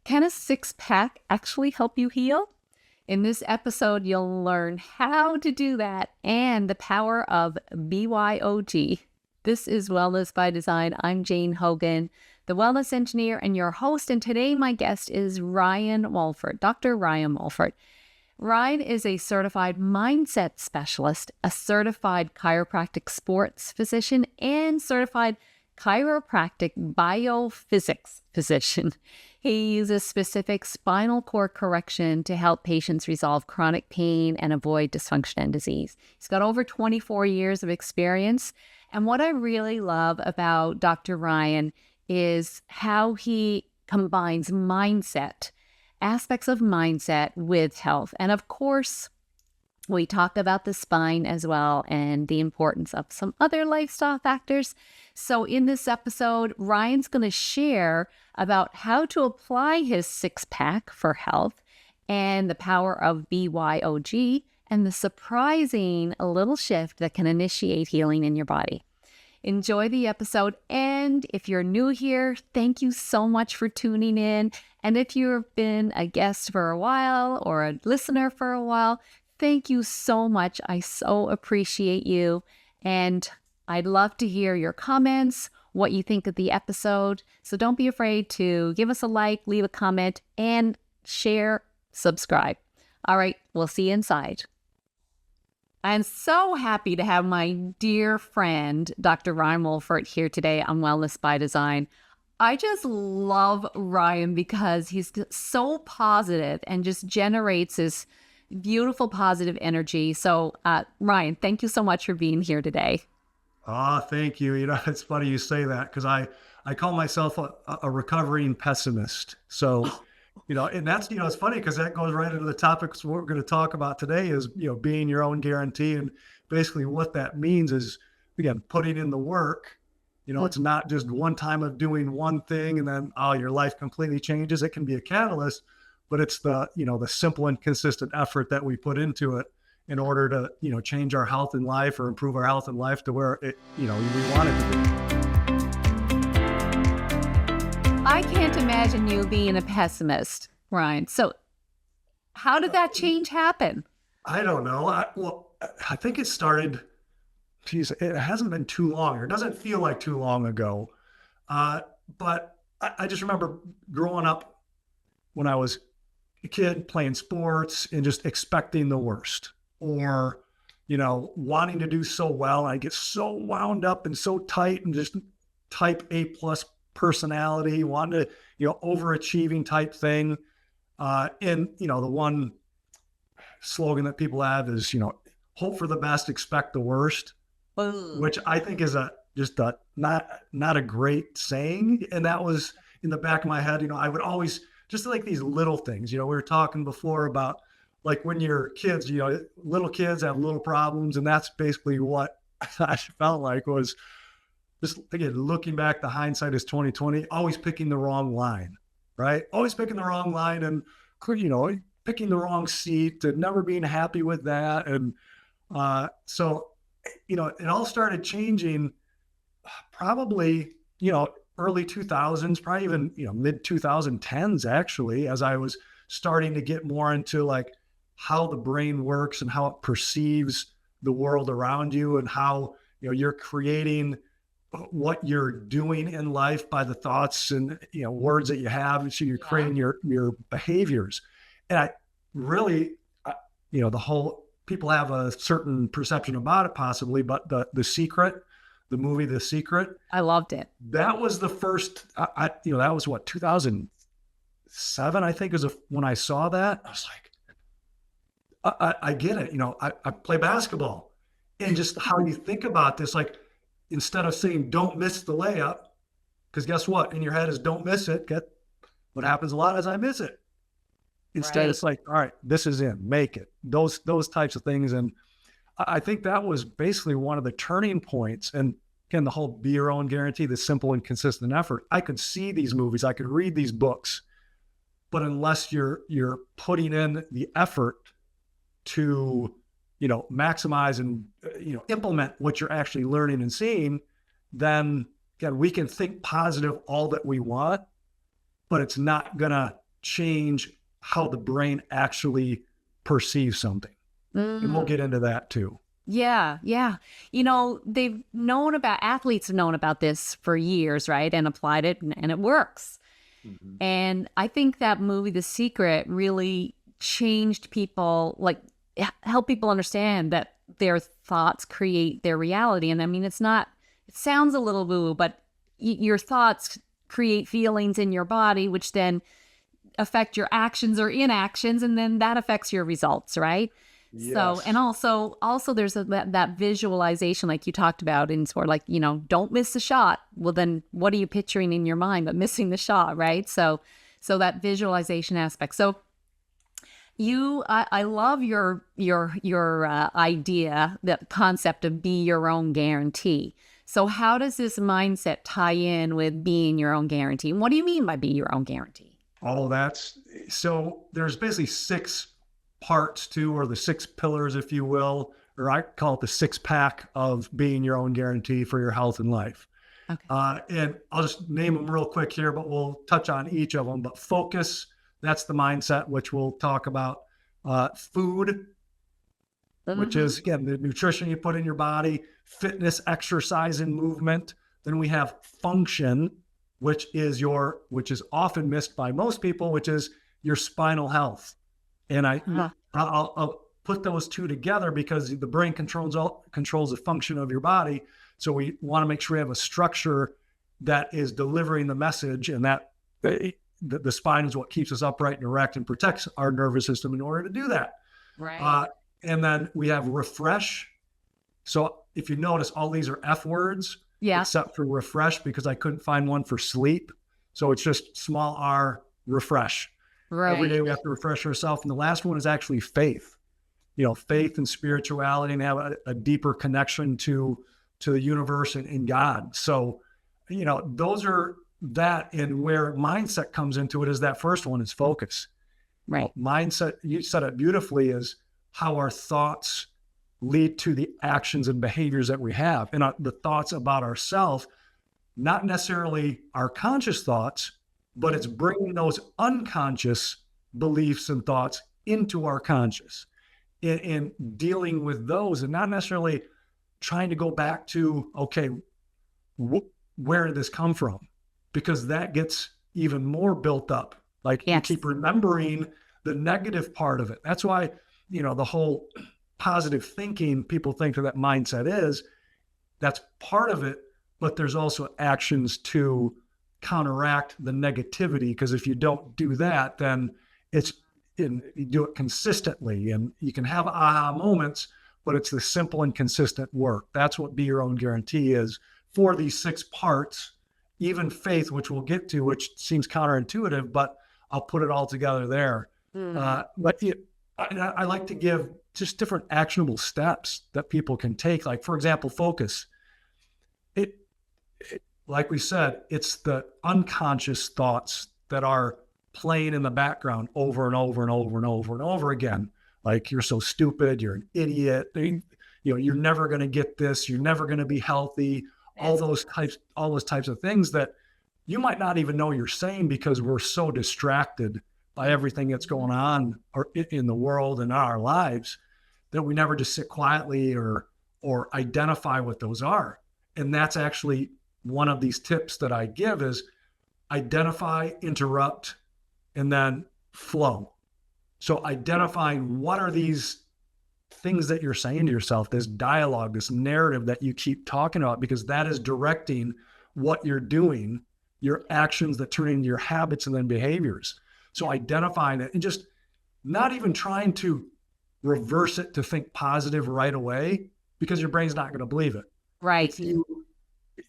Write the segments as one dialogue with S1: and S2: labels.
S1: Can a six-pack actually help you heal? In this episode, you'll learn how to do that and the power of BYOG. This is Wellness by Design. I'm Jane Hogan, the wellness engineer and your host. And today my guest is Ryan Wohlfert, Dr. Ryan Wohlfert. Ryan is a certified mindset specialist, a certified chiropractic sports physician, and certified chiropractic biophysics physician. He uses specific spinal cord correction to help patients resolve chronic pain and avoid dysfunction and disease. He's got over 24 years of experience. And what I really love about Dr. Ryan is how he combines aspects of mindset with health. And of course, we talk about the spine as well and the importance of some other lifestyle factors. So in this episode, Ryan's going to share about how to apply his six-pack for health and the power of BYOG and the surprising little shift that can initiate healing in your body. Enjoy the episode. And if you're new here, thank you so much for tuning in. And if you've been a guest for a while or a listener for a while, thank you so much. I so appreciate you. And I'd love to hear your comments, what you think of the episode. So don't be afraid to give us a like, leave a comment, and share, subscribe. All right, we'll see you inside. I'm so happy to have my dear friend, Dr. Ryan Wohlfert, here today on Wellness by Design. I just love Ryan because he's so positive and just generates this beautiful positive energy. So Ryan, thank you so much for being here today.
S2: Thank you. You know, it's funny you say that because I call myself a recovering pessimist. So, you know, and that's, you know, it's funny because that goes right into the topics we're going to talk about today is, you know, being your own guarantee. And basically what that means is, again, putting in the work. You know, it's not just one time of doing one thing and then, your life completely changes. It can be a catalyst, but it's the, you know, the simple and consistent effort that we put into it in order to, you know, change our health in life or improve our health in life to where it, you know, we want it to be.
S1: I can't imagine you being a pessimist, Ryan. So how did that change happen?
S2: I don't know. I think it started, it hasn't been too long, or it doesn't feel like too long ago. But I just remember growing up when I was a kid playing sports and just expecting the worst, or, you know, wanting to do so well. I get so wound up and so tight and just type A+ personality, wanting to, you know, overachieving type thing. And, you know, the one slogan that people have is, you know, hope for the best, expect the worst, which I think is not a great saying. And that was in the back of my head. You know, I would always just like these little things. You know, we were talking before about like when you're kids, you know, little kids have little problems. And that's basically what I felt like was just, again, looking back, the hindsight is 2020, always picking the wrong line, right? Always picking the wrong line and, you know, picking the wrong seat and never being happy with that. And so, you know, it all started changing probably, you know, early 2000s, probably even, you know, mid 2010s, actually, as I was starting to get more into like how the brain works and how it perceives the world around you and how, you know, you're creating what you're doing in life by the thoughts and, you know, words that you have. And so you're creating your behaviors. And I really, you know, the whole, people have a certain perception about it possibly, but the Secret, the movie, The Secret.
S1: I loved it.
S2: That was the first, you know, that was what, 2007, I think is when I saw that. I was like, I get it. You know, I play basketball and just how you think about this, like instead of saying, don't miss the layup, because guess what? In your head is don't miss it. What happens a lot is I miss it. Instead, It's like, all right, this is in, make it. Those types of things. And I think that was basically one of the turning points. And again, the whole be your own guarantee, the simple and consistent effort. I could see these movies, I could read these books, but unless you're putting in the effort to, you know, maximize and, you know, implement what you're actually learning and seeing, then again, we can think positive all that we want, but it's not gonna change how the brain actually perceives something. And we'll get into that too.
S1: Yeah, yeah. Athletes have known about this for years, right? And applied it, and it works.
S2: Mhm.
S1: And I think that movie, The Secret, really changed people, like help people understand that their thoughts create their reality. And I mean, it sounds a little woo, but your thoughts create feelings in your body, which then affect your actions or inactions, and then that affects your results, right?
S2: Yes.
S1: So, and also there's that visualization, like you talked about, in sort of like, don't miss the shot. Well, then what are you picturing in your mind but missing the shot, right? So that visualization aspect. So I love your idea, the concept of be your own guarantee. So how does this mindset tie in with being your own guarantee? And what do you mean by be your own guarantee?
S2: All of that's, so there's basically 6 parts to, or the 6 pillars, if you will, or I call it the 6-pack of being your own guarantee for your health and life.
S1: Okay.
S2: And I'll just name them real quick here, but we'll touch on each of them. But focus, that's the mindset, which we'll talk about. Food, which is, again, the nutrition you put in your body. Fitness, exercise, and movement. Then we have function, which is often missed by most people, which is your spinal health. And I'll put those two together because the brain controls the function of your body. So we want to make sure we have a structure that is delivering the message, and that the spine is what keeps us upright and erect and protects our nervous system in order to do that.
S1: Right.
S2: And then we have refresh. So if you notice, all these are F words, except for refresh, because I couldn't find one for sleep. So it's just small r, refresh. Right. Every day we have to refresh ourselves. And the last one is actually faith. Faith and spirituality, and have a deeper connection to the universe and God. So, those are that. And where mindset comes into it is that first one is focus.
S1: Right.
S2: Mindset, you said it beautifully, is how our thoughts lead to the actions and behaviors that we have. And the thoughts about ourselves, not necessarily our conscious thoughts, but it's bringing those unconscious beliefs and thoughts into our conscious, and dealing with those, and not necessarily trying to go back to, okay, where did this come from? Because that gets even more built up. Like, you keep remembering the negative part of it. That's why, the whole positive thinking, people think that mindset that's part of it, but there's also actions to counteract the negativity. Because if you don't do that, then you do it consistently, and you can have aha moments, but it's the simple and consistent work. That's what be your own guarantee is for these 6 parts, even faith, which we'll get to, which seems counterintuitive, but I'll put it all together there. But I like to give just different actionable steps that people can take. Like, for example, focus. Like we said, it's the unconscious thoughts that are playing in the background over and over and over and over and over again. Like, you're so stupid, you're an idiot, you're never going to get this, you're never going to be healthy, all those types of things that you might not even know you're saying, because we're so distracted by everything that's going on in the world and in our lives that we never just sit quietly or identify what those are. And that's actually one of these tips that I give is identify, interrupt, and then flow. So identifying what are these things that you're saying to yourself, this dialogue, this narrative that you keep talking about, because that is directing what you're doing, your actions that turn into your habits and then behaviors. So identifying it and just not even trying to reverse it to think positive right away, because your brain's not going to believe it.
S1: Right.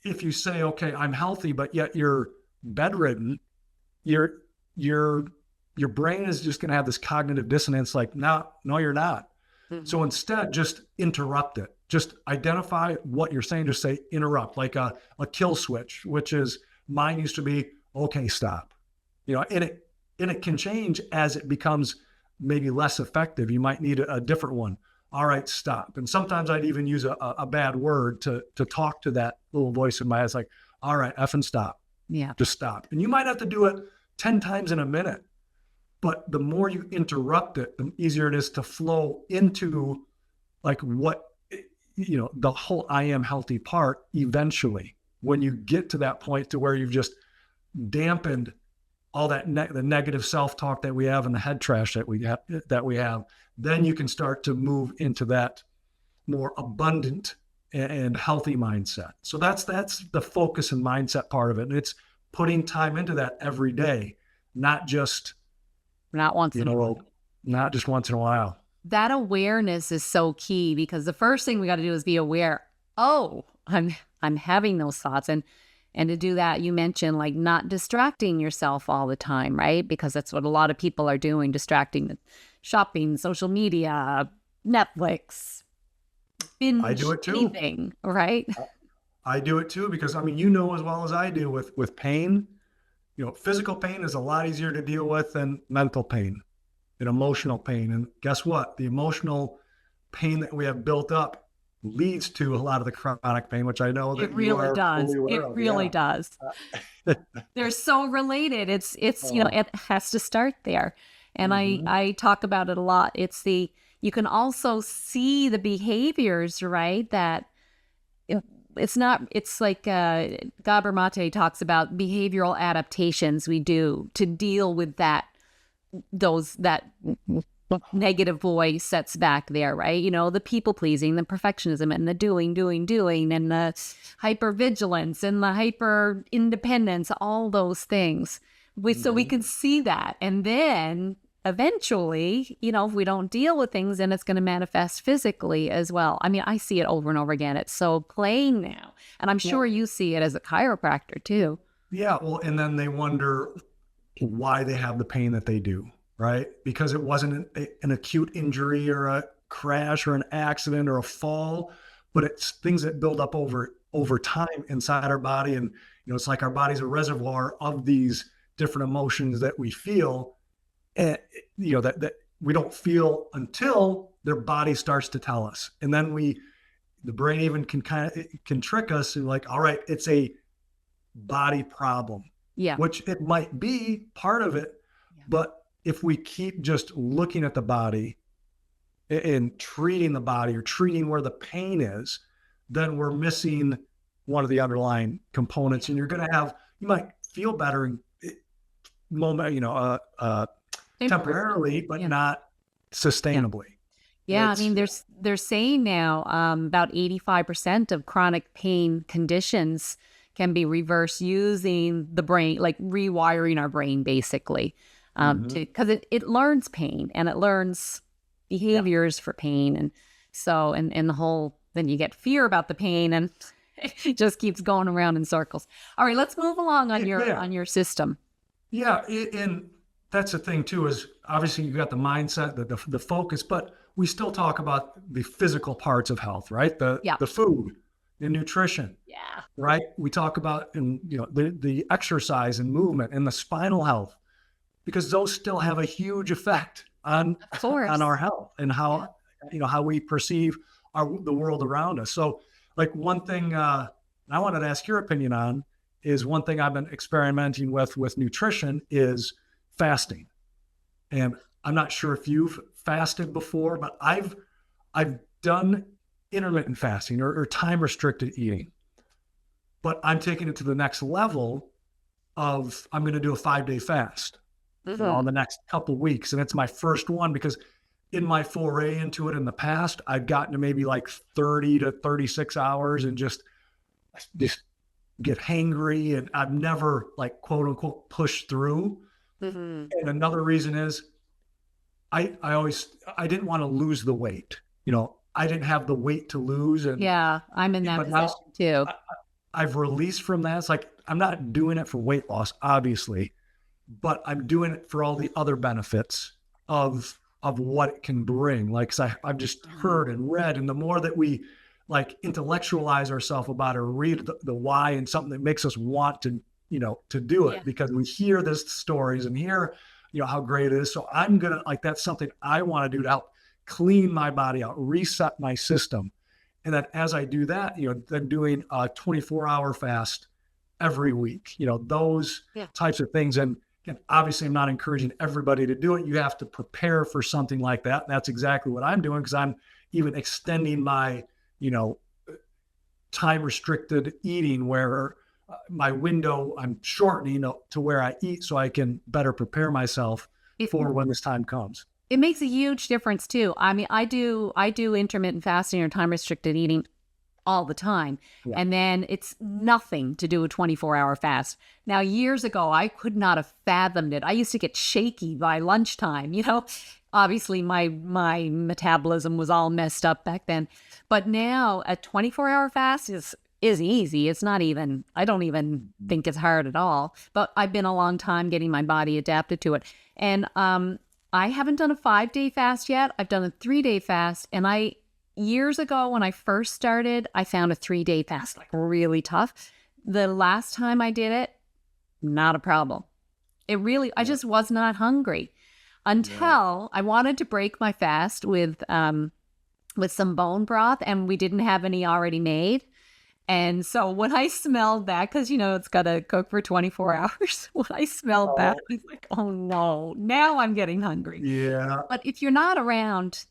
S2: If you say, okay, I'm healthy, but yet you're bedridden, your brain is just going to have this cognitive dissonance, like, no, you're not. Mm-hmm. So instead, just interrupt it. Just identify what you're saying. Just say interrupt, like a kill switch, which is, mine used to be, okay, stop. And it can change as it becomes maybe less effective. You might need a different one. All right, stop. And sometimes I'd even use a bad word to talk to that little voice in my head. It's like, all right, effing stop.
S1: Yeah.
S2: Just stop. And you might have to do it 10 times in a minute. But the more you interrupt it, the easier it is to flow into like what, the whole I am healthy part eventually, when you get to that point to where you've just dampened all that the negative self-talk that we have and the head trash that we have, then you can start to move into that more abundant and healthy mindset. So that's the focus and mindset part of it. And it's putting time into that every day, not just
S1: once in a while.
S2: Not just once in a while.
S1: That awareness is so key, because the first thing we got to do is be aware. Oh, I'm having those thoughts. And to do that, you mentioned like not distracting yourself all the time, right? Because that's what a lot of people are doing, distracting, shopping, social media, Netflix, binge,
S2: I do it too.
S1: Anything, right?
S2: I do it too, because as well as I do with pain, physical pain is a lot easier to deal with than mental pain and emotional pain. And guess what? The emotional pain that we have built up leads to a lot of the chronic pain, which I know that
S1: it really does. It really does. They're so related. It's it has to start there. And I talk about it a lot. You can also see the behaviors, right? That it's like Gabor Mate talks about behavioral adaptations we do to deal with that negative voice that's back there, right? The people pleasing, the perfectionism, and the doing, and the hypervigilance and the hyper independence, all those things. So we can see that. And then eventually, if we don't deal with things, then it's going to manifest physically as well. I see it over and over again. It's so plain now. And I'm sure you see it as a chiropractor too.
S2: Yeah. Well, and then they wonder why they have the pain that they do. Right? Because it wasn't an acute injury or a crash or an accident or a fall, but it's things that build up over time inside our body. And, it's like our body's a reservoir of these different emotions that we feel, and, that we don't feel until their body starts to tell us. And then the brain even can trick us and like, all right, it's a body problem.
S1: Yeah.
S2: Which it might be part of it, but if we keep just looking at the body and treating the body or treating where the pain is, then we're missing one of the underlying components. And you might feel better in temporarily, but not sustainably.
S1: Yeah. They're saying now about 85% of chronic pain conditions can be reversed using the brain, like rewiring our brain basically. Because it learns pain and it learns behaviors for pain. And so, and the whole, then you get fear about the pain and it just keeps going around in circles. All right, let's move along on your system.
S2: Yeah. And that's the thing too, is obviously you got the mindset, the focus, but we still talk about the physical parts of health, right? The food, the nutrition.
S1: Yeah.
S2: Right. We talk about, the exercise and movement and the spinal health, because those still have a huge effect on our health and how we perceive the world around us. So like one thing I wanted to ask your opinion on is one thing I've been experimenting with nutrition is fasting. And I'm not sure if you've fasted before, but I've done intermittent fasting or time restricted eating, but I'm taking it to the next level of I'm going to do a 5-day fast. On the next couple of weeks. And it's my first one because in my foray into it in the past, I've gotten to maybe like 30 to 36 hours and just get hangry. And I've never like quote unquote pushed through. And another reason is I didn't want to lose the weight. I didn't have the weight to lose. And
S1: I'm in that position too.
S2: I've released from that. It's like, I'm not doing it for weight loss, obviously, but I'm doing it for all the other benefits of what it can bring. Like, I've just heard and read, and the more that we like intellectualize ourselves about it, or read the why and something that makes us want to do it, because we hear these stories and hear, how great it is. So I'm going to that's something I want to do to help clean my body out, reset my system. And then as I do that, then doing a 24-hour fast every week, those types of things. And And obviously, I'm not encouraging everybody to do it. You have to prepare for something like that. That's exactly what I'm doing, because I'm even extending my, you know, time restricted eating, where my window I'm shortening to where I eat so I can better prepare myself
S1: It,
S2: for when this time comes.
S1: it makes a huge difference too. I mean, I do intermittent fasting or time restricted eating all the time.
S2: Yeah.
S1: And then it's nothing to do a 24-hour fast. Now, years ago, I could not have fathomed it. I used to get shaky by lunchtime, you know. Obviously, my metabolism was all messed up back then. But now a 24-hour fast is easy. It's not even, I don't even think it's hard at all. But I've been a long time getting my body adapted to it. And I haven't done a 5-day fast yet. I've done a 3-day fast, and years ago when I first started, I found a 3-day fast like really tough. The last time I did it, not a problem. I just was not hungry until I wanted to break my fast with some bone broth, and we didn't have any already made. And so when I smelled that, because, you know, it's got to cook for 24 hours, when I smelled that, I was like, oh no, now I'm getting hungry.
S2: Yeah.
S1: But if you're not around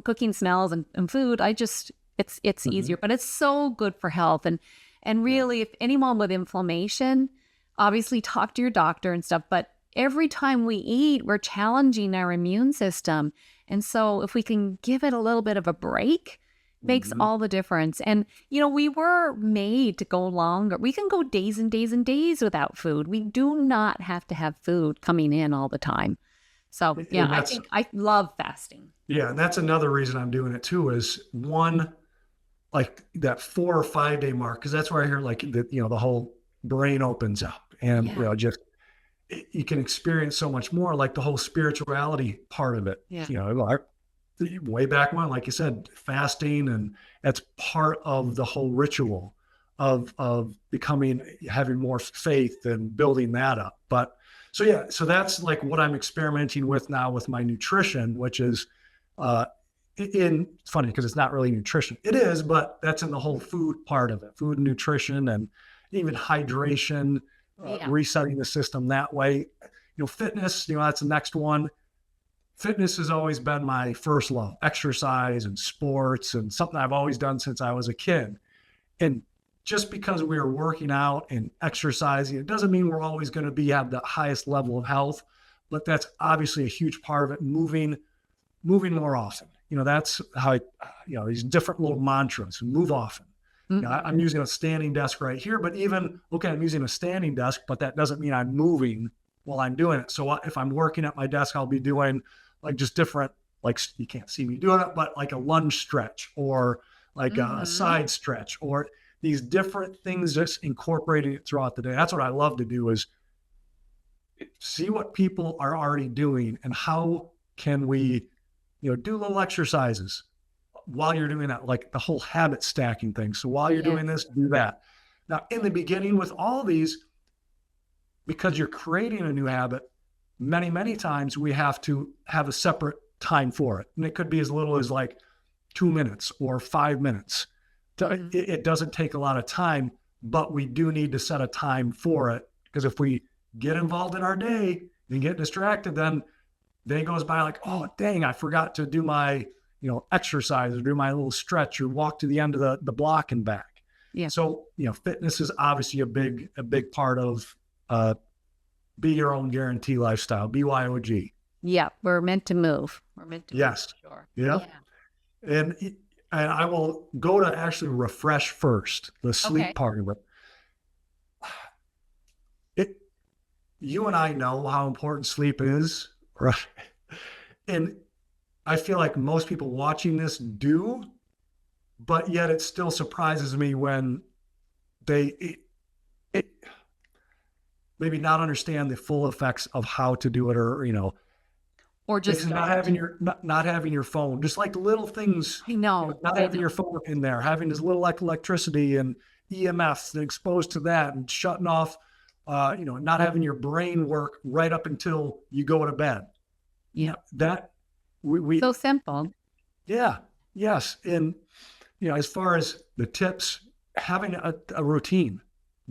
S1: cooking smells and food, it's easier, but it's so good for health. And really, if anyone with inflammation, obviously talk to your doctor and stuff, but every time we eat, we're challenging our immune system. And so if we can give it a little bit of a break, makes all the difference. And, you know, we were made to go longer. We can go days and days and days without food. We do not have to have food coming in all the time. So, yeah, I think I love fasting.
S2: Yeah. And that's another reason I'm doing it too, is one, like that 4 or 5 day mark. Cause that's where I hear like the whole brain opens up, and, just, you can experience so much more, like the whole spirituality part of it. Way back when, like you said, fasting, and that's part of the whole ritual of having more faith and building that up. But so that's like what I'm experimenting with now with my nutrition, which is it's funny because it's not really nutrition. It is, but that's in the whole food part of it, food and nutrition, and even hydration, resetting the system that way. Fitness, that's the next one. Fitness has always been my first love, exercise and sports, and something I've always done since I was a kid. And just because we are working out and exercising, it doesn't mean we're always going to have the highest level of health, but that's obviously a huge part of it. Moving more often. That's how these different little mantras: move often. I'm using a standing desk right here, but I'm using a standing desk, but that doesn't mean I'm moving while I'm doing it. So if I'm working at my desk, I'll be doing like just different, like you can't see me doing it, but like a lunge stretch, or like a side stretch, or these different things, just incorporating it throughout the day. That's what I love to do, is see what people are already doing, and how can we, do little exercises while you're doing that, like the whole habit stacking thing. So while you're doing this, do that. Now, in the beginning with all these, because you're creating a new habit, many, many times we have to have a separate time for it. And it could be as little as like 2 minutes or 5 minutes. It doesn't take a lot of time, but we do need to set a time for it. Because if we get involved in our day and get distracted, then day goes by like, oh, dang, I forgot to do my, exercise, or do my little stretch, or walk to the end of the block and back.
S1: Yeah.
S2: So, fitness is obviously a big part of Be Your Own Guarantee lifestyle, BYOG.
S1: Yeah, we're meant to move. We're meant to
S2: move.
S1: Sure.
S2: Yeah. And I will go to actually refresh first, the sleep part of it. You and I know how important sleep is, right? And I feel like most people watching this do, but yet it still surprises me when they maybe not understand the full effects of how to do it, or just not having your phone, just like little things.
S1: I know.
S2: Not having your phone in there, having this little electricity and EMFs and exposed to that, and shutting off, not having your brain work right up until you go to bed.
S1: Yeah.
S2: That we
S1: so simple.
S2: Yeah. Yes. And, as far as the tips, having a routine,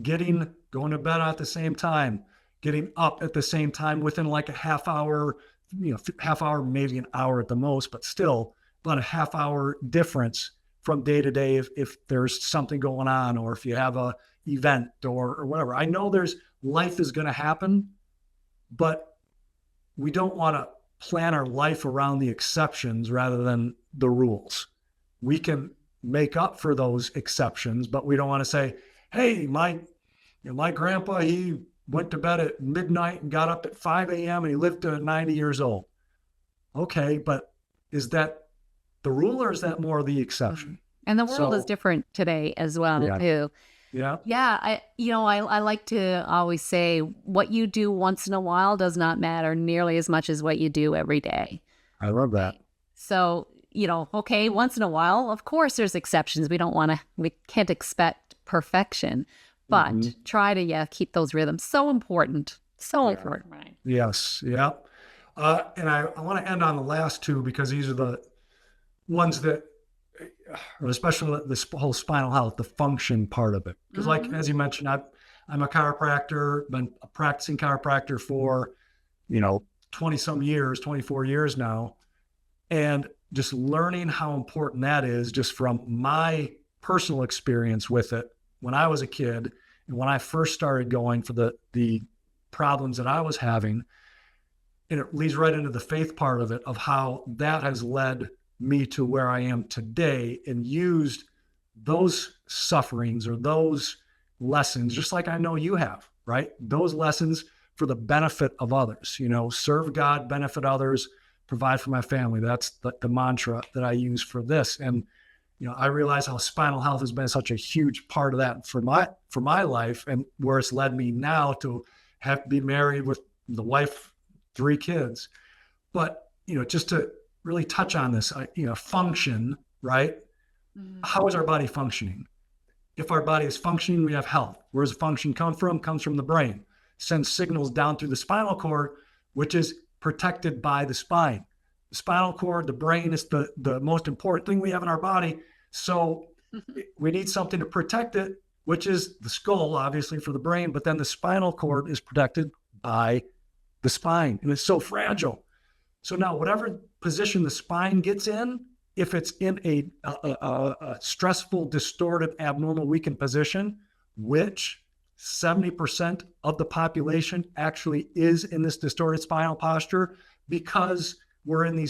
S2: going to bed at the same time, getting up at the same time within like a half hour, half hour, maybe an hour at the most, but still about a half hour difference from day to day if there's something going on, or if you have a event or whatever. I know life is going to happen, but we don't want to plan our life around the exceptions rather than the rules. We can make up for those exceptions, but we don't want to say, hey, my grandpa, he went to bed at midnight and got up at 5 a.m. and he lived to 90 years old. Okay, but is that the rule, or is that more the exception?
S1: And the world is different today as well, too.
S2: Yeah.
S1: Yeah. I like to always say what you do once in a while does not matter nearly as much as what you do every day.
S2: I love that.
S1: So, okay, once in a while, of course, there's exceptions. We can't expect perfection, but try to, keep those rhythms. So important. So important, right?
S2: Yes. Yeah. And I want to end on the last two, because these are the ones that, especially this whole spinal health, the function part of it. Because like, as you mentioned, I'm a chiropractor, been a practicing chiropractor for, 20 some years, 24 years now. And just learning how important that is, just from my personal experience with it when I was a kid and when I first started going for the problems that I was having. And it leads right into the faith part of it, of how that has led me to where I am today, and used those sufferings or those lessons, just like I know you have, right? Those lessons for the benefit of others, serve God, benefit others, provide for my family. That's the mantra that I use for this. And, I realize how spinal health has been such a huge part of that for my life, and where it's led me now to be married with the wife, 3 kids. But, just to really touch on this, function, right? How is our body functioning? If our body is functioning, we have health. Where does function come from? Comes from the brain. Sends signals down through the spinal cord, which is protected by the spine. The spinal cord, the brain, is the most important thing we have in our body. So we need something to protect it, which is the skull, obviously, for the brain. But then the spinal cord is protected by the spine, and it's so fragile. So now, whatever position the spine gets in, if it's in a stressful, distorted, abnormal, weakened position, which 70% of the population actually is in this distorted spinal posture, because we're in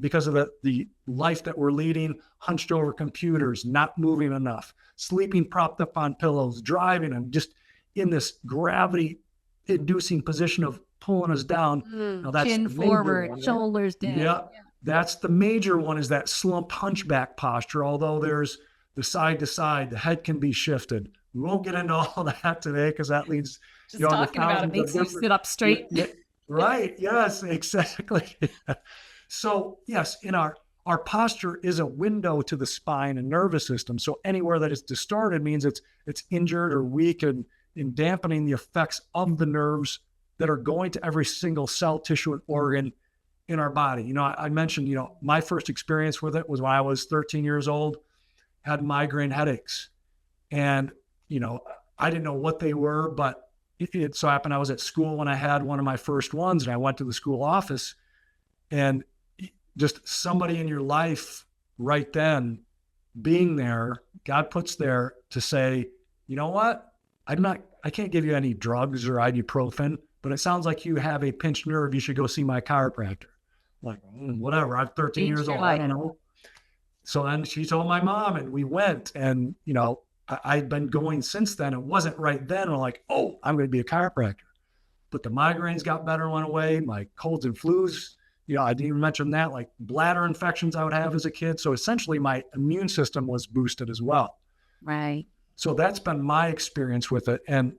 S2: because of the life that we're leading, hunched over computers, not moving enough, sleeping propped up on pillows, driving, and just in this gravity-inducing position of pulling us down. Now, that's
S1: chin forward, shoulders down.
S2: Yeah, that's the major one, is that slump hunchback posture. Although there's the side to side, the head can be shifted. We won't get into all that today, because that leads
S1: just talking about it makes you sit up straight.
S2: Right. Yes, exactly. So yes, in our posture is a window to the spine and nervous system. So anywhere that is distorted means it's injured or weak, and in dampening the effects of the nerves that are going to every single cell, tissue, and organ in our body. I mentioned, my first experience with it was when I was 13 years old, had migraine headaches. And, I didn't know what they were, but it so happened I was at school when I had one of my first ones, and I went to the school office, and just somebody in your life right then being there, God puts there to say, you know what? I can't give you any drugs or ibuprofen, but it sounds like you have a pinched nerve. You should go see my chiropractor. Like, whatever. I'm 13 years old. I don't know. So then she told my mom, and we went, and, I'd been going since then. It wasn't right then. I'm like, oh, I'm going to be a chiropractor. But the migraines got better and went away. My colds and flus, I didn't even mention that, like bladder infections I would have as a kid. So essentially my immune system was boosted as well.
S1: Right.
S2: So that's been my experience with it. And,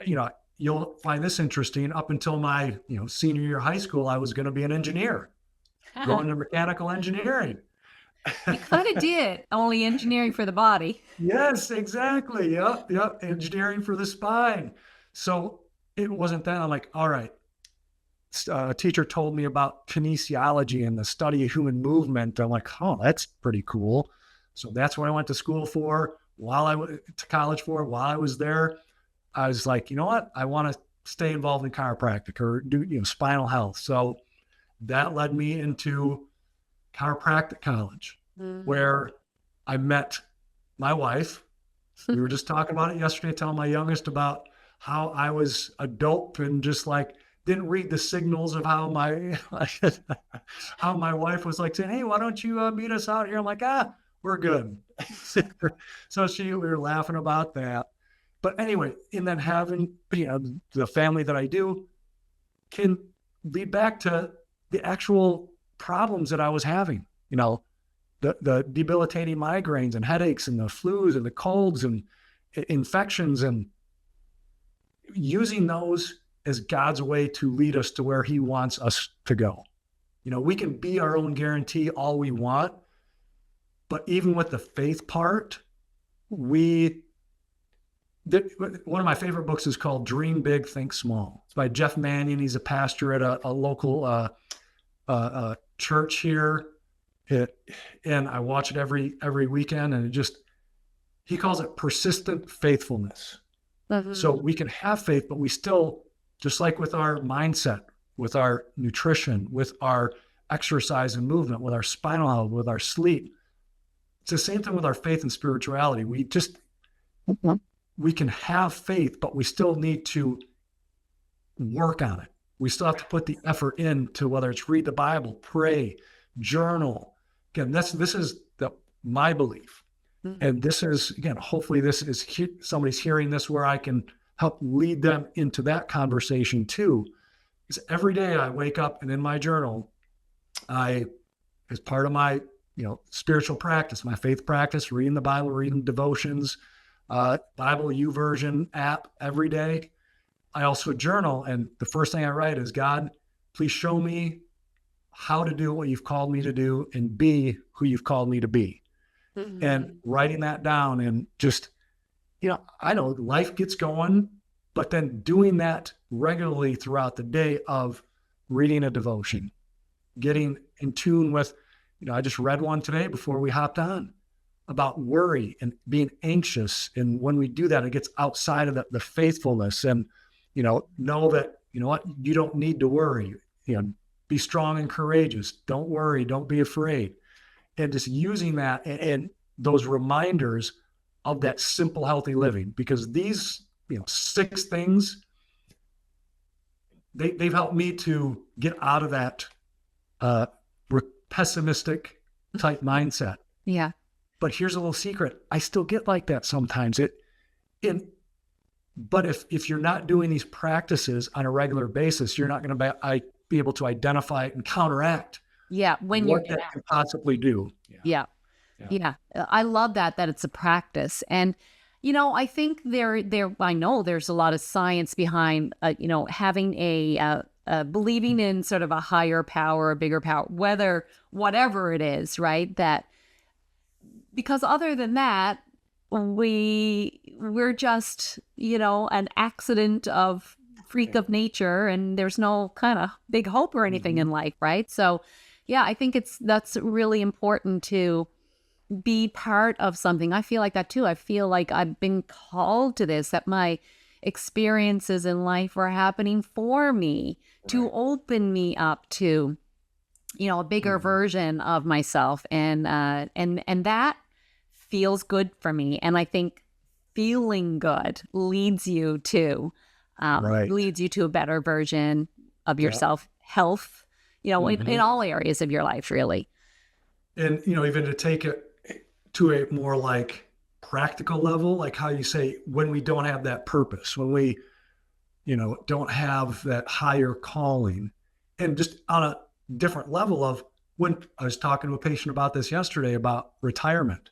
S2: you'll find this interesting. Up until my, senior year of high school, I was going to be an engineer, going to mechanical engineering.
S1: You kind of did, only engineering for the body.
S2: Yes, exactly. Yep. Engineering for the spine. So it wasn't that. I'm like, all right. A teacher told me about kinesiology and the study of human movement. I'm like, oh, that's pretty cool. So that's what I went to school for. To college for. While I was there, I was like, you know what? I want to stay involved in chiropractic or do, spinal health. So that led me into chiropractic college, where I met my wife. We were just talking about it yesterday, telling my youngest about how I was a dope and just like didn't read the signals of how my how my wife was like saying, "Hey, why don't you meet us out here?" I'm like, we're good. So we were laughing about that. But anyway, and then having the family that I do can lead back to the actual problems that I was having. The debilitating migraines and headaches and the flus and the colds and infections, and using those as God's way to lead us to where he wants us to go. We can be our own guarantee all we want, but even with the faith part, one of my favorite books is called Dream Big, Think Small. It's by Jeff Mannion. He's a pastor at a local church here. And I watch it every weekend, and he calls it persistent faithfulness. So we can have faith, but we still, just like with our mindset, with our nutrition, with our exercise and movement, with our spinal health, with our sleep, it's the same thing with our faith and spirituality. We can have faith, but we still need to work on it. We still have to put the effort into, whether it's read the Bible, pray, journal. Again, this is my belief. And this is, again, hopefully this is somebody's hearing this where I can help lead them into that conversation too. Because every day I wake up and in my journal, as part of my, spiritual practice, my faith practice, reading the Bible, reading devotions, Bible YouVersion app every day, I also journal. And the first thing I write is, God, please show me how to do what you've called me to do and be who you've called me to be. And writing that down, and just, I know life gets going, but then doing that regularly throughout the day of reading a devotion, getting in tune with, I just read one today before we hopped on about worry and being anxious. And when we do that, it gets outside of the faithfulness, and, know that, what, you don't need to worry, be strong and courageous. Don't worry. Don't be afraid. And just using that and those reminders of that simple, healthy living, because these, 6 things, they've helped me to get out of that pessimistic type mindset.
S1: Yeah.
S2: But here's a little secret. I still get like that sometimes. But if you're not doing these practices on a regular basis, you're not going to be able to identify it and counteract what that can possibly do.
S1: Yeah. I love that it's a practice. And, I think I know there's a lot of science behind, having believing in sort of a higher power, a bigger power, whatever it is, right? That, because other than that, we're just, an accident of freak of nature, and there's no kind of big hope or anything in life, right? So yeah, I think that's really important to be part of something. I feel like that too. I feel like I've been called to this, that my experiences in life are happening for me to open me up to, a bigger version of myself. And that feels good for me. And I think feeling good leads you to a better version of yourself, health, in all areas of your life, really.
S2: And, even to take it to a more like practical level, like how you say, when we don't have that purpose, when we, don't have that higher calling, and just on a different level of, when I was talking to a patient about this yesterday, about retirement,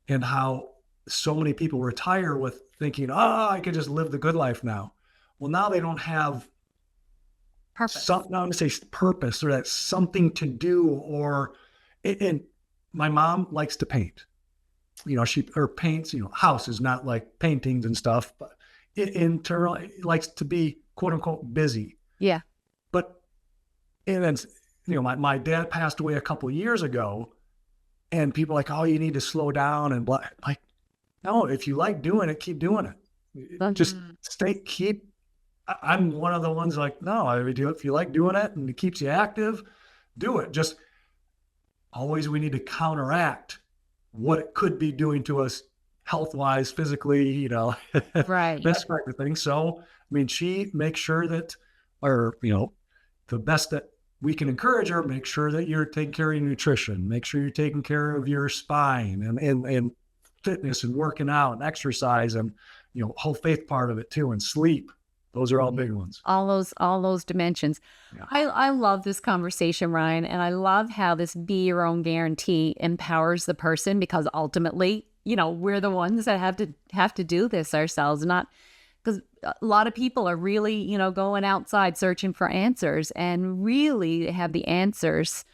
S2: and how so many people retire with thinking, I could just live the good life now. Well, now they don't have
S1: purpose.
S2: I'm going to say purpose, or that's something to do. And my mom likes to paint. She paints, houses, not like paintings and stuff, but internally likes to be quote unquote busy.
S1: Yeah.
S2: And then, my dad passed away a couple of years ago, and people are like, oh, you need to slow down and blah. Like, no, if you like doing it, keep doing it. Just keep I'm one of the ones like, no, I do if you like doing it and it keeps you active, do it. Just always we need to counteract what it could be doing to us health wise, physically,
S1: Right.
S2: this type of thing. So, I mean, she makes sure that, or, the best that we can encourage her, make sure that you're taking care of your nutrition, make sure you're taking care of your spine and fitness and working out and exercise and, whole faith part of it too, and sleep. Those are all big ones.
S1: All those dimensions.
S2: Yeah.
S1: I love this conversation, Ryan, and I love how this be your own guarantee empowers the person, because ultimately, we're the ones that have to do this ourselves, not because a lot of people are really, going outside searching for answers, and really have the answers.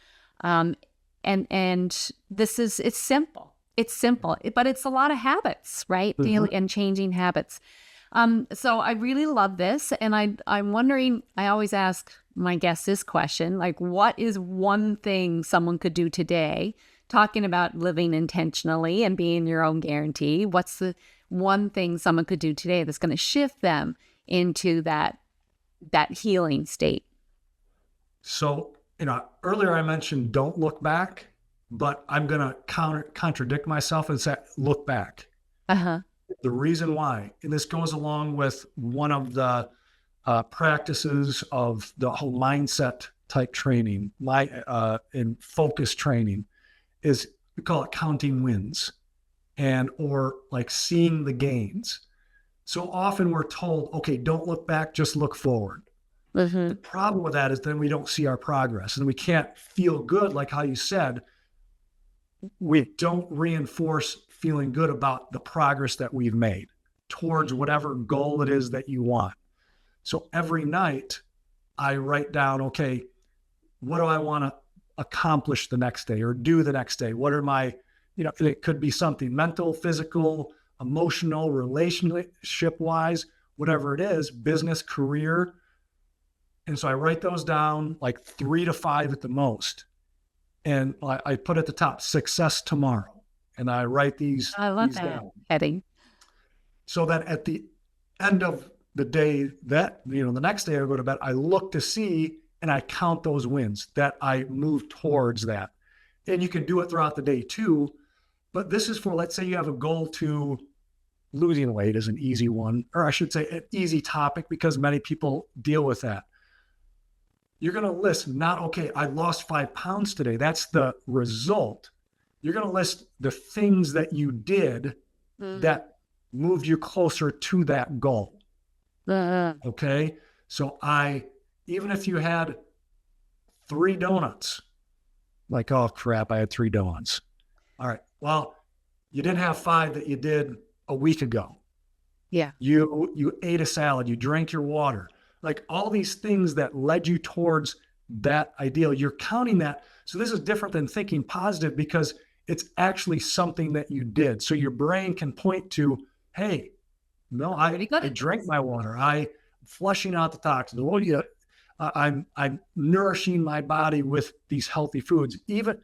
S1: And it's simple. It's simple, but it's a lot of habits, right? Daily and changing habits. So I really love this. And I'm wondering, I always ask my guests this question, like, what is one thing someone could do today, talking about living intentionally and being your own guarantee? What's the one thing someone could do today that's going to shift them into that healing state?
S2: So, earlier I mentioned don't look back, but I'm going to contradict myself and say, look back.
S1: Uh-huh.
S2: The reason why, and this goes along with one of the practices of the whole mindset type training, in focus training, is we call it counting wins, or like seeing the gains. So often we're told, okay, don't look back, just look forward.
S1: Mm-hmm.
S2: The problem with that is then we don't see our progress, and we can't feel good, like how you said. We don't reinforce feeling good about the progress that we've made towards whatever goal it is that you want. So every night I write down, okay, what do I want to accomplish the next day or do the next day? What are my, it could be something mental, physical, emotional, relationship wise, whatever it is, business, career. And so I write those down, like 3 to 5 at the most. And I put at the top, success tomorrow. And I write these down.
S1: Heading.
S2: So that at the end of the day, that, the next day I go to bed, I look to see and I count those wins that I move towards that. And you can do it throughout the day too. But this is for, let's say you have a goal to losing weight is an easy one, or I should say an easy topic, because many people deal with that. You're going to list not, okay, I lost 5 pounds today. That's the result. You're going to list the things that you did that moved you closer to that goal. Okay. So even if you had 3 donuts, like, oh crap, I had 3 donuts. All right. Well, you didn't have 5 that you did a week ago.
S1: Yeah.
S2: You ate a salad, you drank your water. Like all these things that led you towards that ideal, you're counting that. So this is different than thinking positive, because it's actually something that you did. So your brain can point to, hey, no, I drank my water. I'm flushing out the toxins. I'm nourishing my body with these healthy foods. Even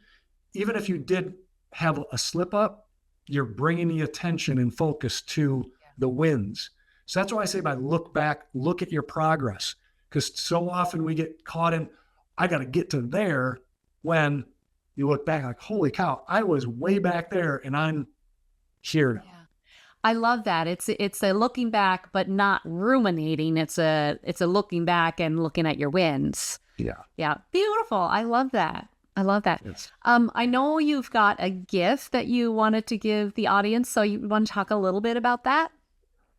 S2: if you did have a slip up, you're bringing the attention and focus to the wins. So that's why I say, by look back, look at your progress, because so often we get caught in, I got to get to there, when you look back like, holy cow, I was way back there and I'm here now.
S1: Yeah. I love that. It's a looking back, but not ruminating. It's a looking back and looking at your wins.
S2: Yeah.
S1: Yeah. Beautiful. I love that.
S2: Yes.
S1: I know you've got a gift that you wanted to give the audience. So you want to talk a little bit about that?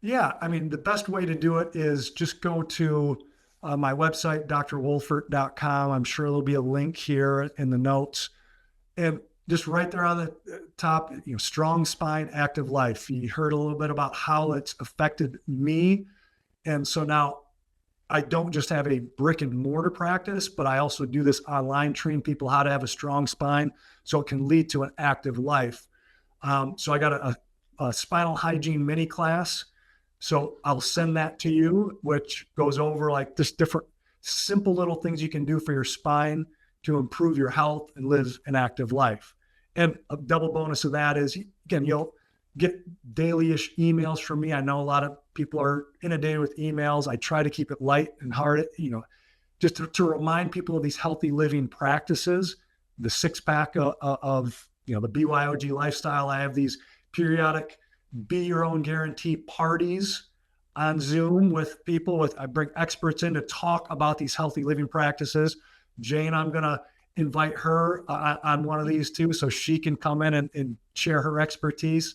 S2: Yeah. I mean, the best way to do it is just go to my website, drwohlfert.com. I'm sure there'll be a link here in the notes. And just right there on the top, strong spine, active life. You heard a little bit about how it's affected me. And so now I don't just have a brick and mortar practice, but I also do this online, train people how to have a strong spine so it can lead to an active life. So I got a spinal hygiene mini class. So I'll send that to you, which goes over like just different simple little things you can do for your spine to improve your health and live an active life. And a double bonus of that is, again, get daily-ish emails from me. I know a lot of people are inundated with emails. I try to keep it light and hard, just to remind people of these healthy living practices, the six-pack of the BYOG lifestyle. I have these periodic Be Your Own Guarantee parties on Zoom with people. I bring experts in to talk about these healthy living practices. Jane, I'm going to invite her on one of these too, so she can come in and share her expertise.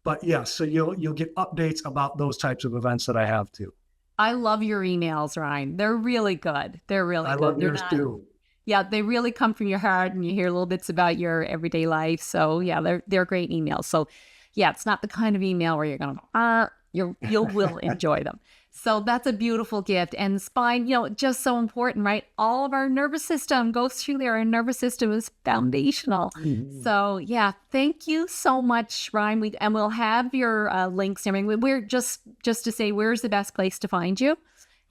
S2: But yeah, so you'll get updates about those types of events that I have too.
S1: I love your emails, Ryan. They're really good. They're really good.
S2: I love yours too.
S1: Yeah, they really come from your heart, and you hear little bits about your everyday life. So yeah, they're great emails. So yeah, it's not the kind of email where you're gonna you will enjoy them. So that's a beautiful gift. And spine, just so important, right? All of our nervous system goes through there. Our nervous system is foundational. Mm-hmm. So yeah, thank you so much, Ryan. And we'll have your links and everything. We're just to say, where's the best place to find you?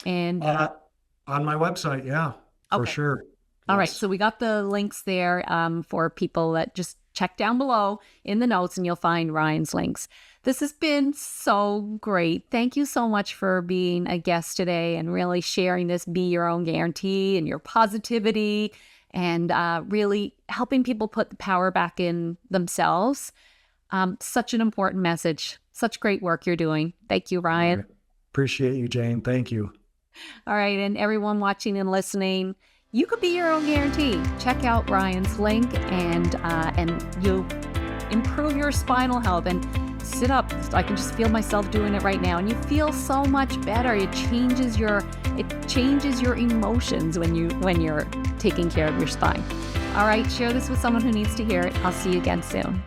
S1: And
S2: on my website, yeah, for sure.
S1: All right. So we got the links there for people that just check down below in the notes, and you'll find Ryan's links. This has been so great. Thank you so much for being a guest today and really sharing this Be Your Own Guarantee and your positivity and really helping people put the power back in themselves. Such an important message. Such great work you're doing. Thank you, Ryan.
S2: Right. Appreciate you, Jane. Thank you.
S1: All right. And everyone watching and listening, you could be your own guarantee. Check out Ryan's link and you'll improve your spinal health and sit up. I can just feel myself doing it right now, and you feel so much better. It changes your emotions when you're taking care of your spine. All right, share this with someone who needs to hear it. I'll see you again soon.